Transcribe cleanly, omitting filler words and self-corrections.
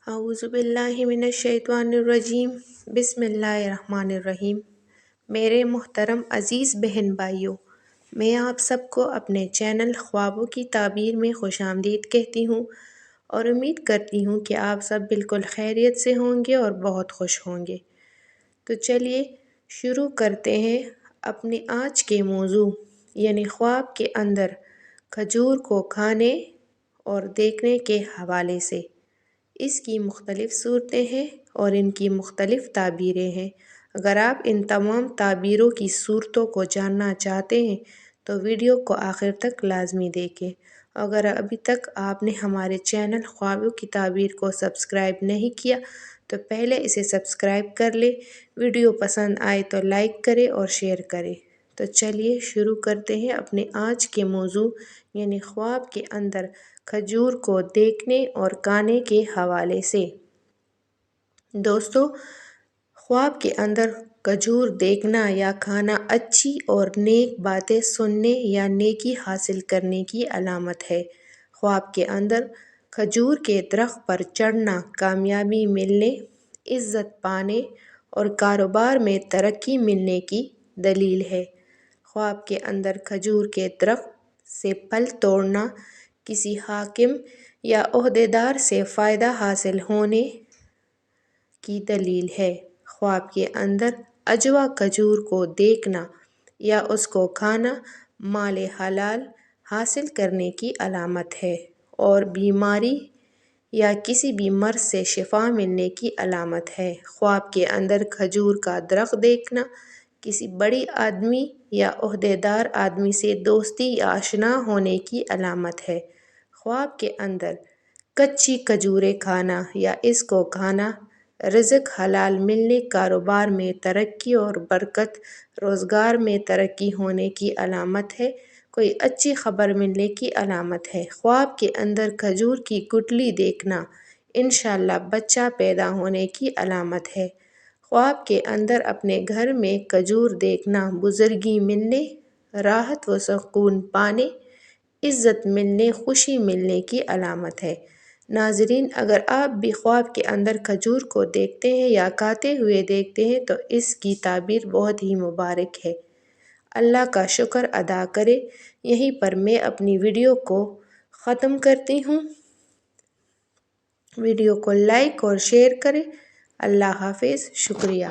اعوذ باللہ من الشیطان الرجیم بسم اللہ الرحمن الرحیم۔ میرے محترم عزیز بہن بھائیوں، میں آپ سب کو اپنے چینل خوابوں کی تعبیر میں خوش آمدید کہتی ہوں اور امید کرتی ہوں کہ آپ سب بالکل خیریت سے ہوں گے اور بہت خوش ہوں گے۔ تو چلیے شروع کرتے ہیں اپنے آج کے موضوع یعنی خواب کے اندر کھجور کو کھانے اور دیکھنے کے حوالے سے۔ اس کی مختلف صورتیں ہیں اور ان کی مختلف تعبیریں ہیں۔ اگر آپ ان تمام تعبیروں کی صورتوں کو جاننا چاہتے ہیں تو ویڈیو کو آخر تک لازمی دیکھیں۔ اگر ابھی تک آپ نے ہمارے چینل خوابوں کی تعبیر کو سبسکرائب نہیں کیا تو پہلے اسے سبسکرائب کر لیں۔ ویڈیو پسند آئے تو لائک کریں اور شیئر کریں۔ تو چلیے شروع کرتے ہیں اپنے آج کے موضوع یعنی خواب کے اندر کھجور کو دیکھنے اور کھانے کے حوالے سے۔ دوستو، خواب کے اندر کھجور دیکھنا یا کھانا اچھی اور نیک باتیں سننے یا نیکی حاصل کرنے کی علامت ہے۔ خواب کے اندر کھجور کے درخت پر چڑھنا کامیابی ملنے، عزت پانے اور کاروبار میں ترقی ملنے کی دلیل ہے۔ خواب کے اندر کھجور کے درخت سے پھل توڑنا کسی حاکم یا عہدیدار سے فائدہ حاصل ہونے کی دلیل ہے۔ خواب کے اندر عجوا کھجور کو دیکھنا یا اس کو کھانا مال حلال حاصل کرنے کی علامت ہے اور بیماری یا کسی بھی مرض سے شفا ملنے کی علامت ہے۔ خواب کے اندر کھجور کا درخت دیکھنا کسی بڑی آدمی یا عہدیدار آدمی سے دوستی یا آشنا ہونے کی علامت ہے۔ خواب کے اندر کچی کھجوریں کھانا یا اس کو کھانا رزق حلال ملنے، کاروبار میں ترقی اور برکت، روزگار میں ترقی ہونے کی علامت ہے، کوئی اچھی خبر ملنے کی علامت ہے۔ خواب کے اندر کھجور کی گٹلی دیکھنا انشاءاللہ بچہ پیدا ہونے کی علامت ہے۔ خواب کے اندر اپنے گھر میں کھجور دیکھنا بزرگی ملنے، راحت و سکون پانے، عزت ملنے، خوشی ملنے کی علامت ہے۔ ناظرین، اگر آپ بھی خواب کے اندر کھجور کو دیکھتے ہیں یا کھاتے ہوئے دیکھتے ہیں تو اس کی تعبیر بہت ہی مبارک ہے۔ اللہ کا شکر ادا کریں۔ یہیں پر میں اپنی ویڈیو کو ختم کرتی ہوں۔ ویڈیو کو لائک اور شیئر کریں۔ اللہ حافظ، شکریہ۔